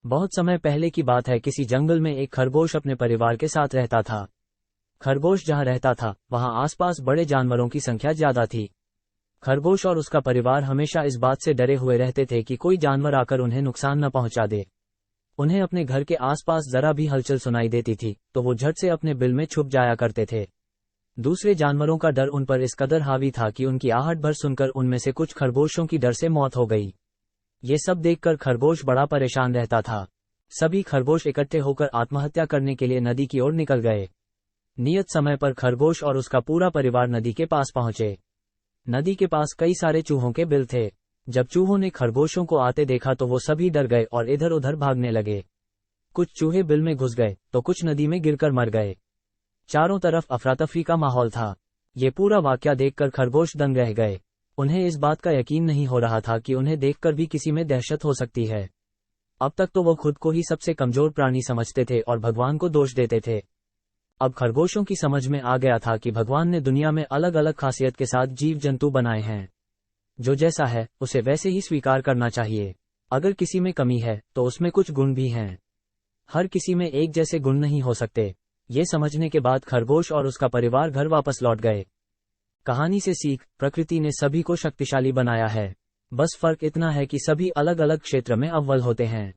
बहुत समय पहले की बात है, किसी जंगल में एक खरगोश अपने परिवार के साथ रहता था। खरगोश जहां रहता था वहां आसपास बड़े जानवरों की संख्या ज्यादा थी। खरगोश और उसका परिवार हमेशा इस बात से डरे हुए रहते थे कि कोई जानवर आकर उन्हें नुकसान न पहुंचा दे। उन्हें अपने घर के आसपास जरा भी हलचल सुनाई देती थी तो वो झट से अपने बिल में छुप जाया करते थे। दूसरे जानवरों का डर उन पर इस कदर हावी था कि उनकी आहट भर सुनकर उनमें से कुछ खरगोशों की डर से मौत हो गई। ये सब देखकर खरगोश बड़ा परेशान रहता था। सभी खरगोश इकट्ठे होकर आत्महत्या करने के लिए नदी की ओर निकल गए। नियत समय पर खरगोश और उसका पूरा परिवार नदी के पास पहुंचे। नदी के पास कई सारे चूहों के बिल थे। जब चूहों ने खरगोशों को आते देखा तो वो सभी डर गए और इधर उधर भागने लगे। कुछ चूहे बिल में घुस गए तो कुछ नदी में गिरकर मर गए। चारों तरफ अफरा-तफरी का माहौल था। ये पूरा वाकया देखकर खरगोश दंग रह गए। उन्हें इस बात का यकीन नहीं हो रहा था कि उन्हें देखकर भी किसी में दहशत हो सकती है। अब तक तो वो खुद को ही सबसे कमजोर प्राणी समझते थे और भगवान को दोष देते थे। अब खरगोशों की समझ में आ गया था कि भगवान ने दुनिया में अलग अलग खासियत के साथ जीव जंतु बनाए हैं। जो जैसा है उसे वैसे ही स्वीकार करना चाहिए। अगर किसी में कमी है तो उसमें कुछ गुण भी हैं। हर किसी में एक जैसे गुण नहीं हो सकते। ये समझने के बाद खरगोश और उसका परिवार घर वापस लौट गए। कहानी से सीख, प्रकृति ने सभी को शक्तिशाली बनाया है। बस फर्क इतना है कि सभी अलग अलग क्षेत्र में अव्वल होते हैं।